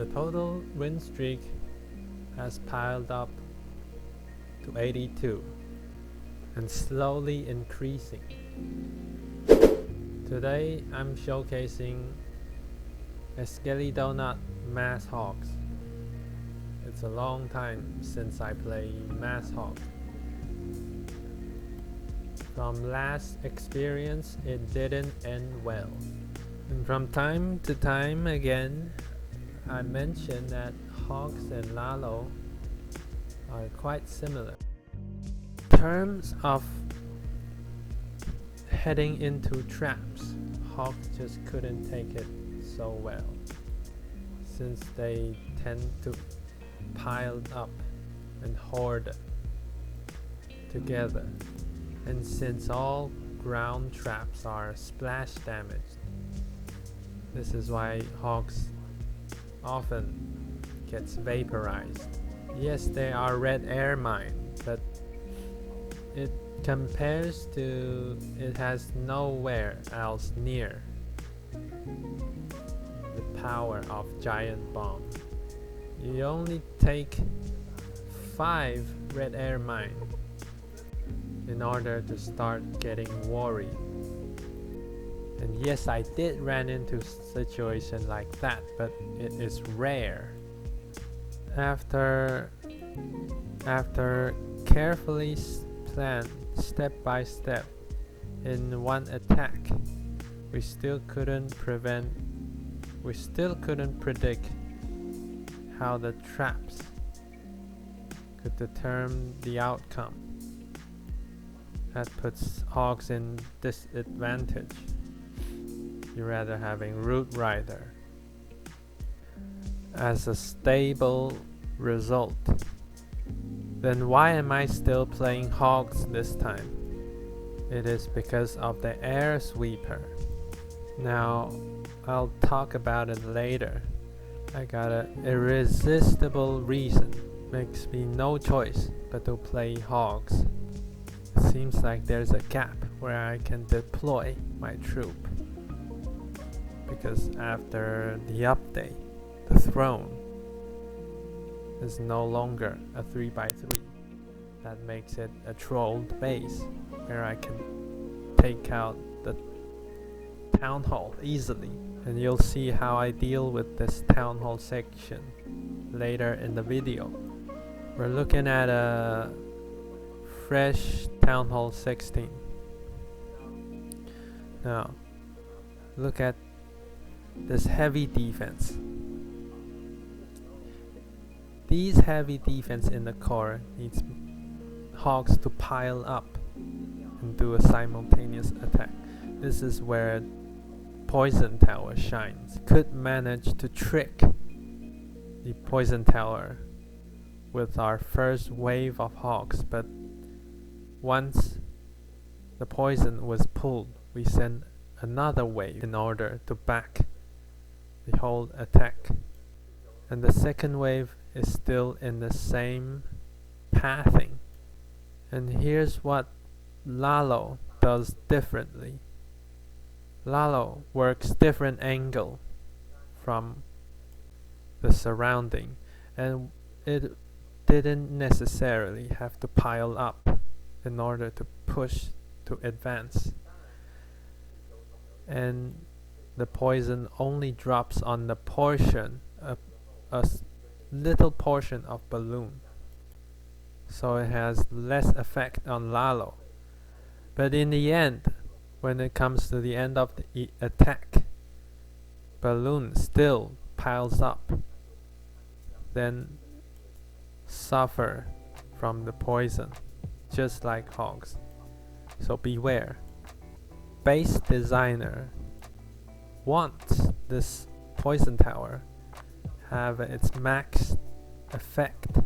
The total win streak has piled up to 82 and slowly increasing. Today I'm showcasing a skellydonut mass hogs. It's a long time since I played mass hogs. From last experience, it didn't end well. And from time to time again, I mentioned that hogs and lalo are quite similar. In terms of heading into traps, hogs just couldn't take it so well, since they tend to pile up and hoard together, and since all ground traps are splash damaged, this is why hogs often gets vaporized. Yes, they are red air mine, but it compares to it has nowhere else near the power of giant bomb. You only take 5 red air mine in order to start getting worried. And yes, I did run into a situation like that, but it is rare. After carefully planned step by step in one attack, we still couldn't predict how the traps could determine the outcome. That puts hogs in disadvantage. You're rather having Root Rider as a stable result. Then why am I still playing hogs this time? It is because of the air sweeper. Now I'll talk about it later. I got an irresistible reason. Makes me no choice but to play hogs. It seems like there's a gap where I can deploy my troop. Because after the update, the throne is no longer a 3x3. That makes it a trolled base where I can take out the town hall easily. And you'll see how I deal with this town hall section later in the video. We're looking at a fresh town hall 16. Now, look at this heavy defense. These heavy defense in the core needs hogs to pile up and do a simultaneous attack. This is where poison tower shines. Could manage to trick the poison tower with our first wave of hogs, but once the poison was pulled, we sent another wave in order to back the whole attack. And the second wave is still in the same pathing. And here's what lalo does differently. Lalo works different angle from the surrounding, and it didn't necessarily have to pile up in order to push to advance. And the poison only drops on the portion, a little portion of balloon, so it has less effect on lalo. But in the end, when it comes to the end of the attack, balloon still piles up, then suffer from the poison, just like hogs. So beware. Base designer wants this poison tower have its max effect,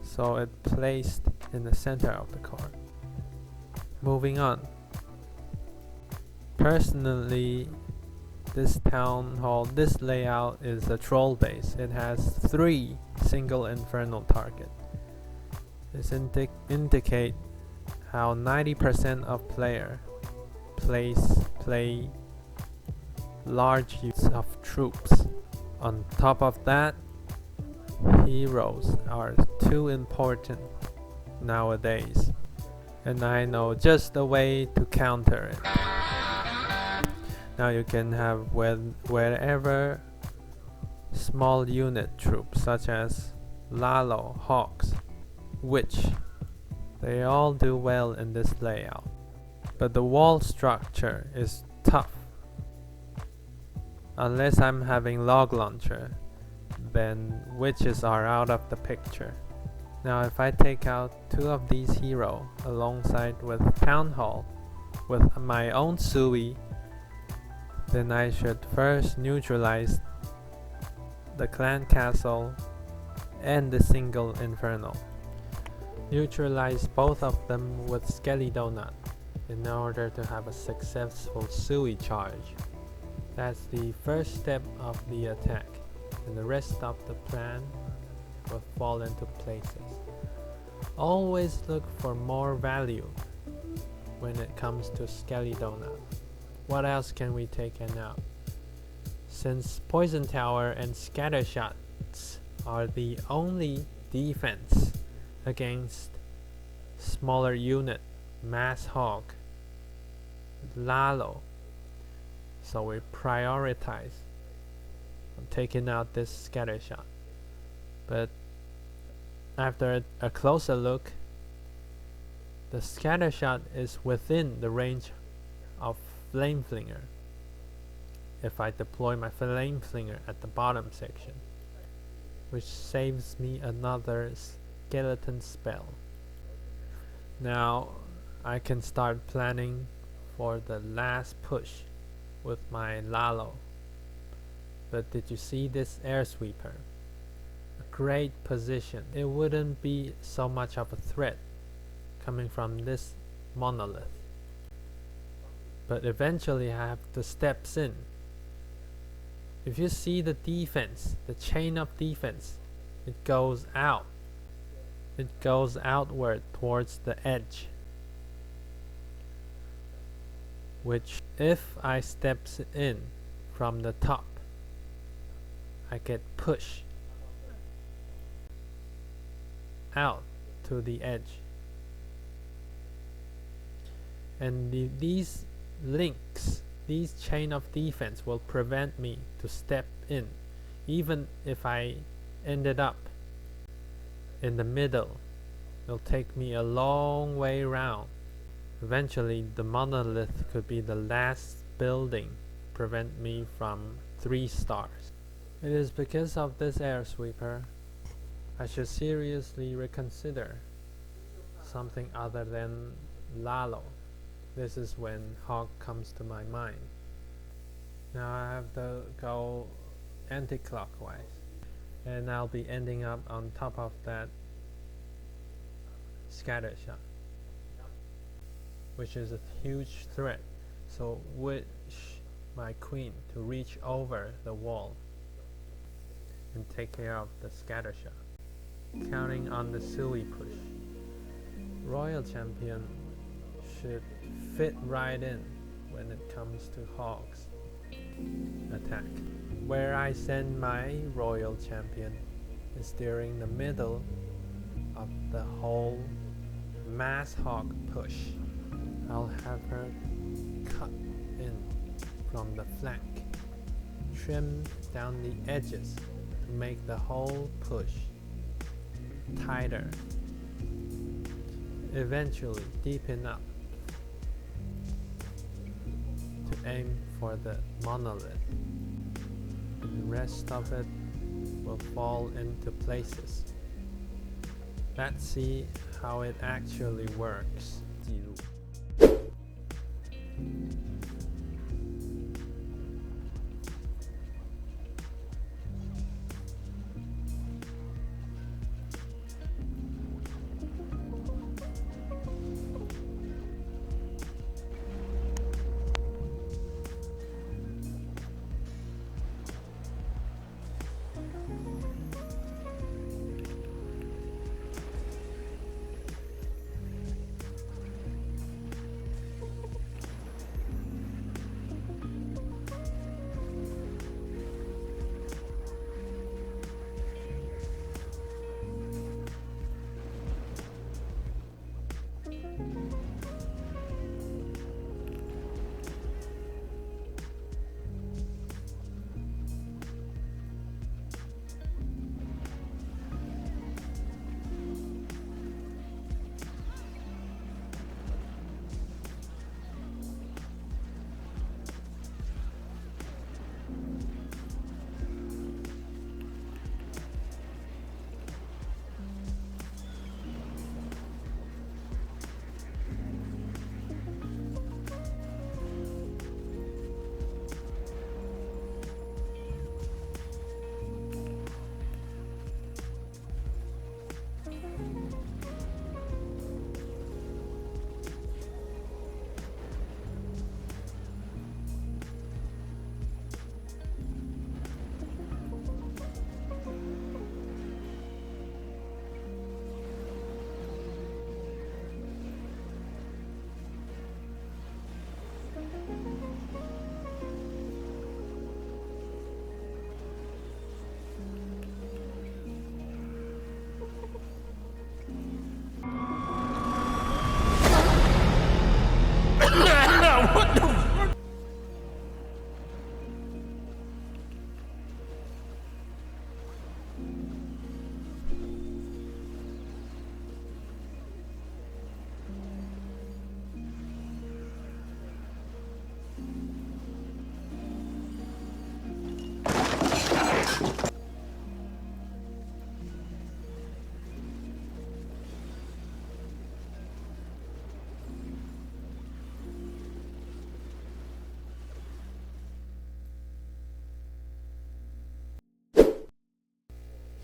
so it placed in the center of the core. Moving on. Personally, this town hall, this layout is a troll base. It has 3 single infernal target. This indicate how 90% of player play large use of troops. On top of that, heroes are too important nowadays, and I know just the way to counter it. Now you can have wherever small unit troops such as lalo, hogs, which they all do well in this layout. But the wall structure is tough. Unless I'm having log launcher, then witches are out of the picture. Now if I take out 2 of these heroes alongside with Town Hall with my own Sui, then I should first neutralize the clan castle and the single inferno. Neutralize both of them with skellydonut in order to have a successful Sui charge. That's the first step of the attack, and the rest of the plan will fall into places. Always look for more value when it comes to skellydonut. What else can we take out? Since poison tower and scatter shots are the only defense against smaller unit, mass hog, lalo, so we prioritize on taking out this scatter shot. But after a closer look, the scatter shot is within the range of flame flinger if I deploy my flame flinger at the bottom section, which saves me another skeleton spell. Now I can start planning for the last push with my lalo. But did you see this air sweeper? A great position. It wouldn't be so much of a threat coming from this monolith, but eventually I have the steps in. If you see the defense, the chain of defense, it goes out. It goes outward towards the edge, which if I steps in from the top, I get pushed out to the edge. And these links, these chain of defense will prevent me to step in, even if I ended up in the middle. It'll take me a long way around. Eventually the monolith could be the last building prevent me from 3 stars. It is because of this air sweeper I should seriously reconsider something other than lalo. This is when hog comes to my mind. Now I have to go anti-clockwise, and I'll be ending up on top of that scatter shot, which is a huge threat. So wish my queen to reach over the wall and take care of the scatter shot. Counting on the Sui push. Royal champion should fit right in when it comes to hogs attack. Where I send my royal champion is during the middle of the whole mass hog push. I'll have her cut in from the flank, trim down the edges to make the whole push tighter. Eventually deepen up to aim for the monolith. The rest of it will fall into places. Let's see how it actually works. 记录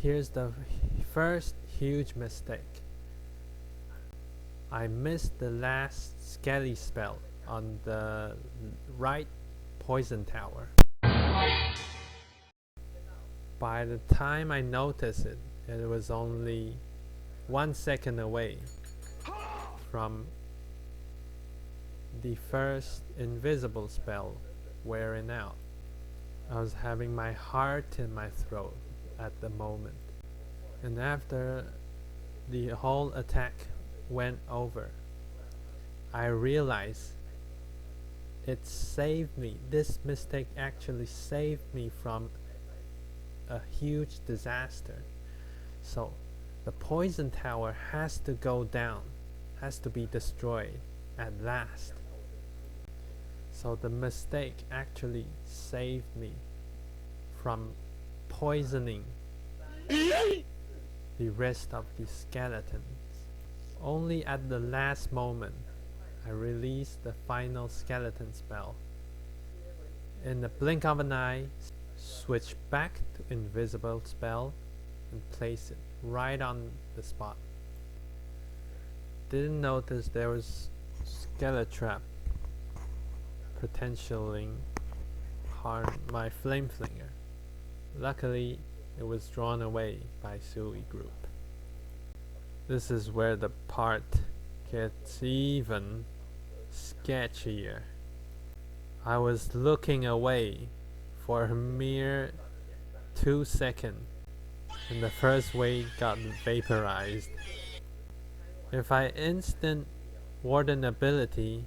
here's the first huge mistake. I missed the last skelly spell on the right poison tower. By the time I noticed it, it was only 1 second away from the first invisible spell wearing out. I was having my heart in my throat at the moment, and after the whole attack went over, I realized it saved me. This mistake actually saved me from a huge disaster. So the poison tower has to go down, has to be destroyed at last. So the mistake actually saved me from poisoning the rest of the skeletons. Only at the last moment I released the final skeleton spell. In the blink of an eye, switch back to invisible spell and place it right on the spot. Didn't notice there was skeletrap potentially harm my flame flinger. Luckily, it was drawn away by Sui group. This is where the part gets even sketchier. I was looking away for a mere 2 seconds, and the first wave got vaporized. If I instant warden ability,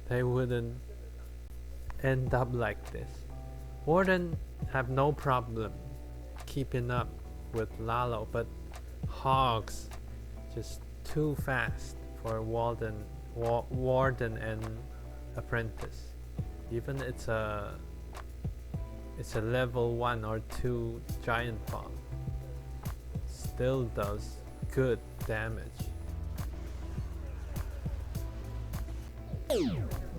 they wouldn't end up like this. Warden have no problem keeping up with Lalo, but hogs just too fast for warden and apprentice. Even it's a level 1 or 2 giant bomb, still does good damage.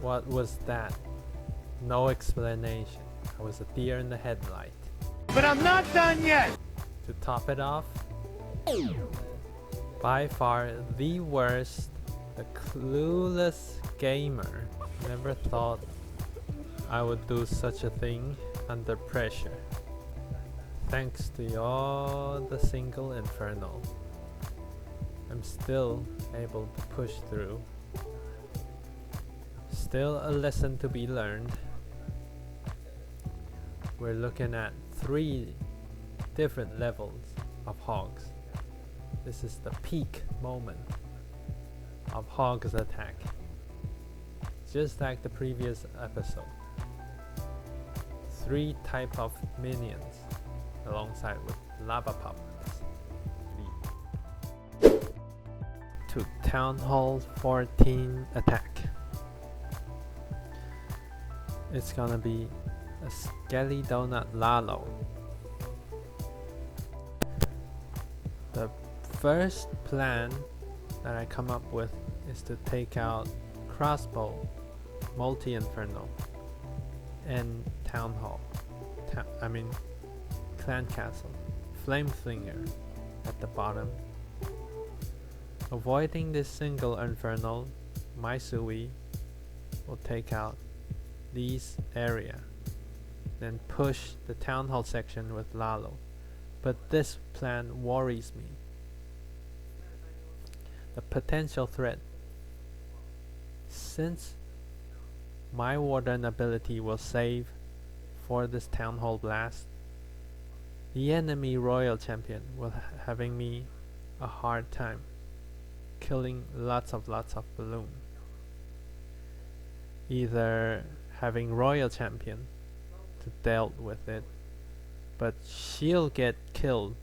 What was that? No explanation. I was a deer in the headlight. But I'm not done yet! To top it off, by far the worst, the clueless gamer. Never thought I would do such a thing under pressure. Thanks to all the single infernal, I'm still able to push through. Still a lesson to be learned. We're looking at 3 different levels of hogs. This is the peak moment of hogs attack. Just like the previous episode. 3 type of minions alongside with lava puppets. To Town Hall 14 attack. It's gonna be a skellydonut lalo. The first plan that I come up with is to take out crossbow, multi-infernal, and town hall. Clan castle, flame flinger at the bottom. Avoiding this single infernal, my Sui will take out these area, then push the town hall section with Lalo. But this plan worries me. The potential threat. Since my warden ability will save for this town hall blast, the enemy royal champion will having me a hard time killing lots of balloon. Either having royal champion to deal with it, but she'll get killed,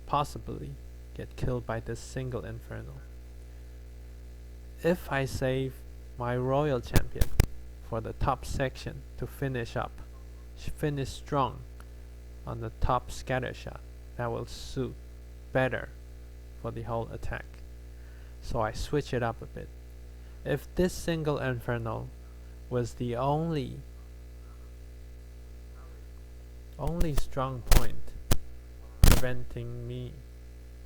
possibly get killed by this single infernal. If I save my royal champion for the top section to finish strong on the top scatter shot, that will suit better for the whole attack. So I switch it up a bit. If this single infernal was the only strong point preventing me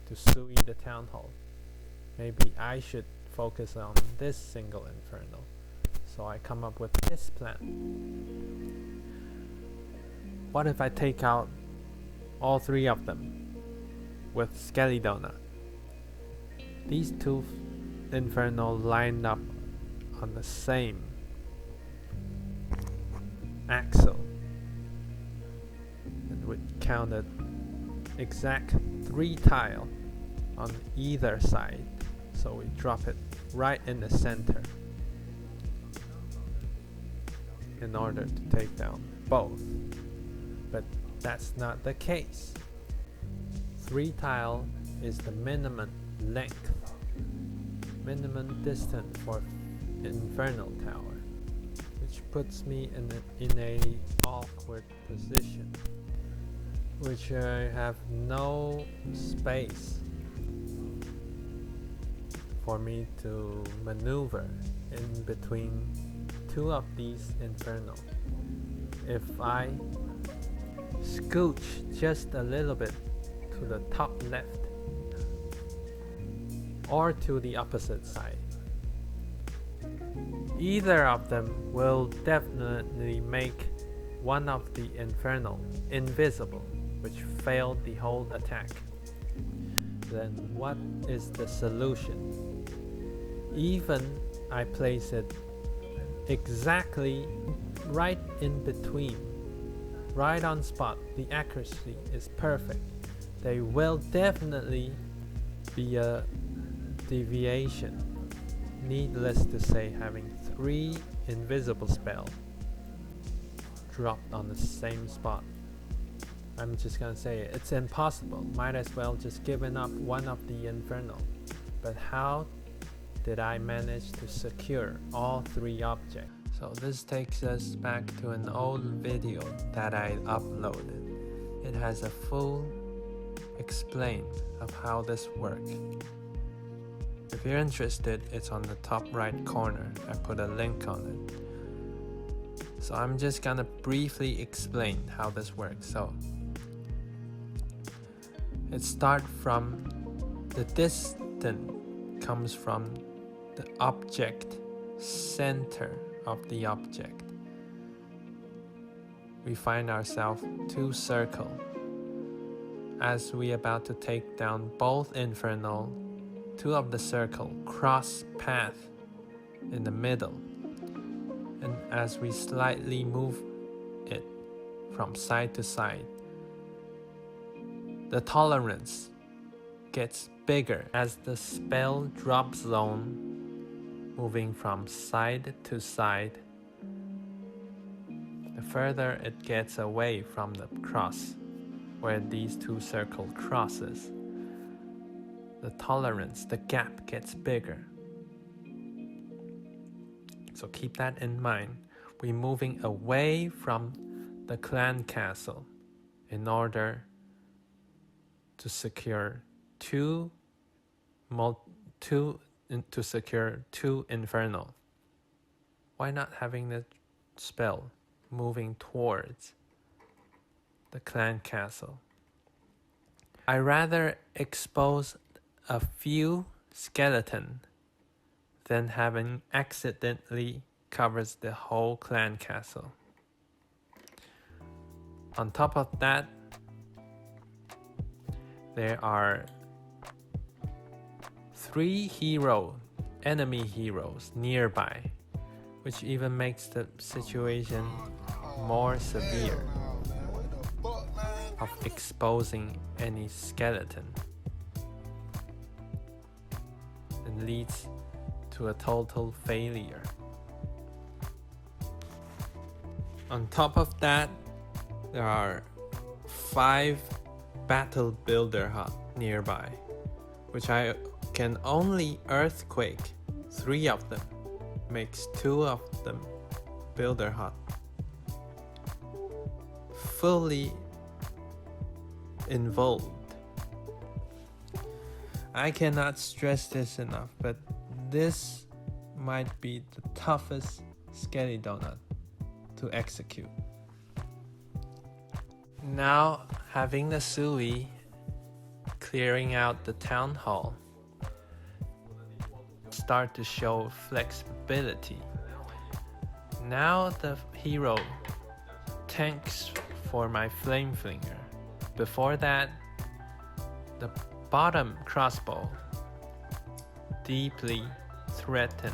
to sui the town hall. Maybe I should focus on this single inferno. So I come up with this plan. What if I take out all three of them with skellydonut? These two inferno lined up on the same axle and would count an exact 3 tile on either side, so we drop it right in the center in order to take down both. But that's not the case. 3 tile is the minimum length, minimum distance for infernal tower, which puts me in a awkward position, which I have no space for me to maneuver in between 2 of these inferno. If I scooch just a little bit to the top left or to the opposite side, either of them will definitely make one of the inferno invisible, which failed the whole attack. Then what is the solution? Even I place it exactly right in between, right on spot, the accuracy is perfect, there will definitely be a deviation. Needless to say, having 3 invisible spells dropped on the same spot, I'm just gonna say it, it's impossible. Might as well just given up one of the inferno. But how did I manage to secure all 3 objects? So this takes us back to an old video that I uploaded. It has a full explain of how this works. If you're interested, it's on the top right corner. I put a link on it. So I'm just gonna briefly explain how this works. So it starts from the distance comes from the object center of the object. We find ourselves 2 circles. As we about to take down both inferno, 2 of the circle cross path in the middle, and as we slightly move it from side to side, the tolerance gets bigger as the spell drop zone moving from side to side. The further it gets away from the cross where these 2 circles crosses, the tolerance, the gap gets bigger. So keep that in mind. We're moving away from the clan castle in order to secure two inferno. Why not having the spell moving towards the clan castle? I rather expose a few skeleton than having accidentally covers the whole clan castle. On top of that, there are 3 enemy heroes nearby, which even makes the situation more severe of exposing any skeleton, and leads to a total failure. On top of that, there are 5 battle builder hut nearby, which I can only earthquake 3 of them, makes 2 of them builder hut fully involved. I cannot stress this enough, but this might be the toughest skellydonut to execute. Now, having the Sui clearing out the town hall. Start to show flexibility. Now the hero tanks for my flame flinger. Before that, the bottom crossbow deeply threaten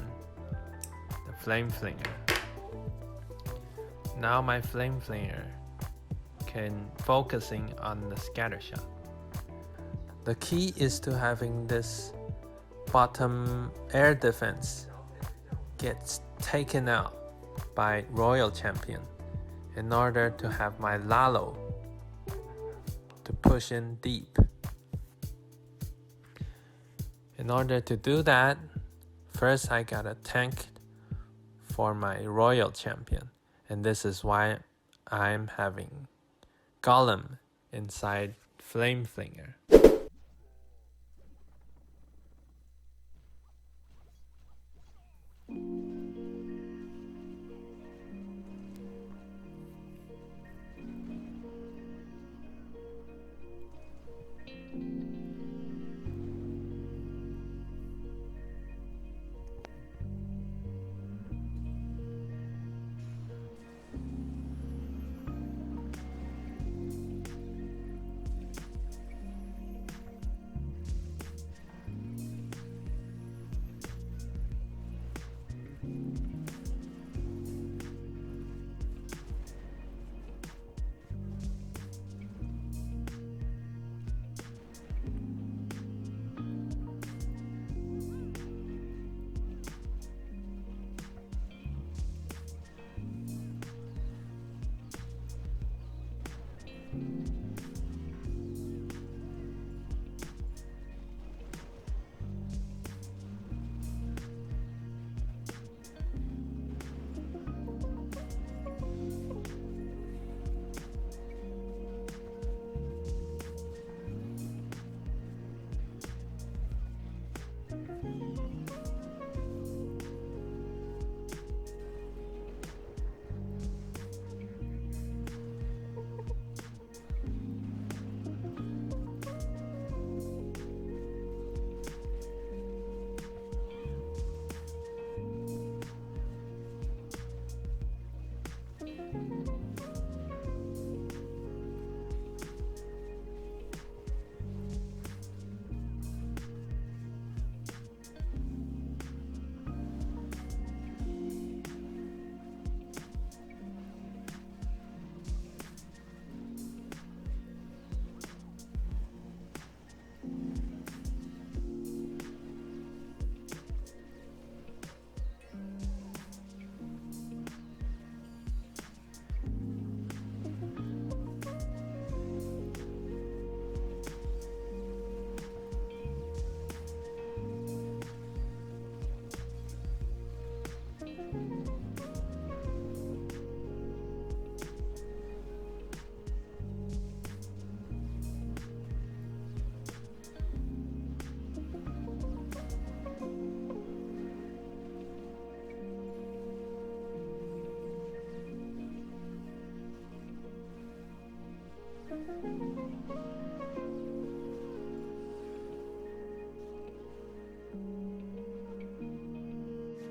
the flame flinger. Now my flame flinger can focusing on the scatter shot. The key is to having this bottom air defense gets taken out by royal champion in order to have my lalo to push in deep. In order to do that, first I gotta tank for my royal champion, and this is why I'm having golem inside flame flinger.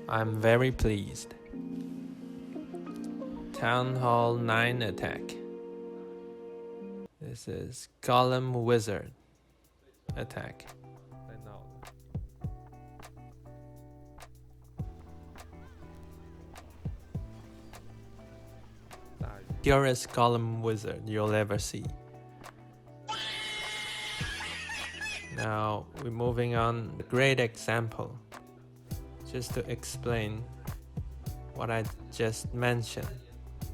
I'm very pleased. Town Hall 9 attack. This is Golem Wizard attack. Purest Golem Wizard you'll ever see. Now we're moving on. A great example, just to explain what I just mentioned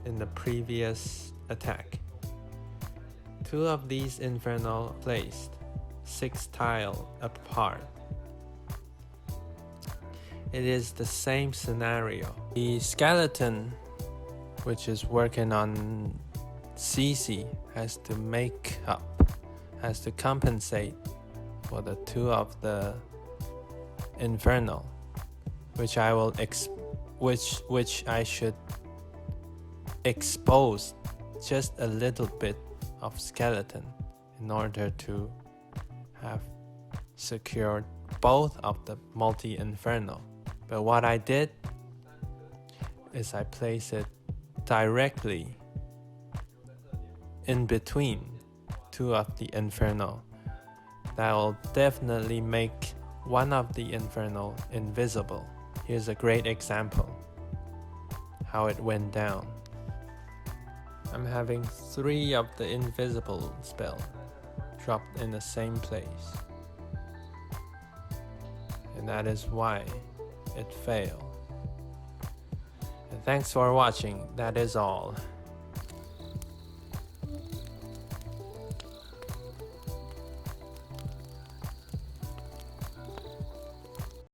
in the previous attack. Two of these infernal placed 6 tiles apart. It is the same scenario. The skeleton, which is working on CC, has to make up, has to compensate for the 2 of the infernal, which I will which I should expose just a little bit of skeleton in order to have secured both of the multi-inferno. But what I did is I place it directly in between two of the inferno. That will definitely make one of the inferno invisible. Here's a great example how it went down. I'm having 3 of the invisible spell dropped in the same place, and that is why it failed. And thanks for watching. That is all.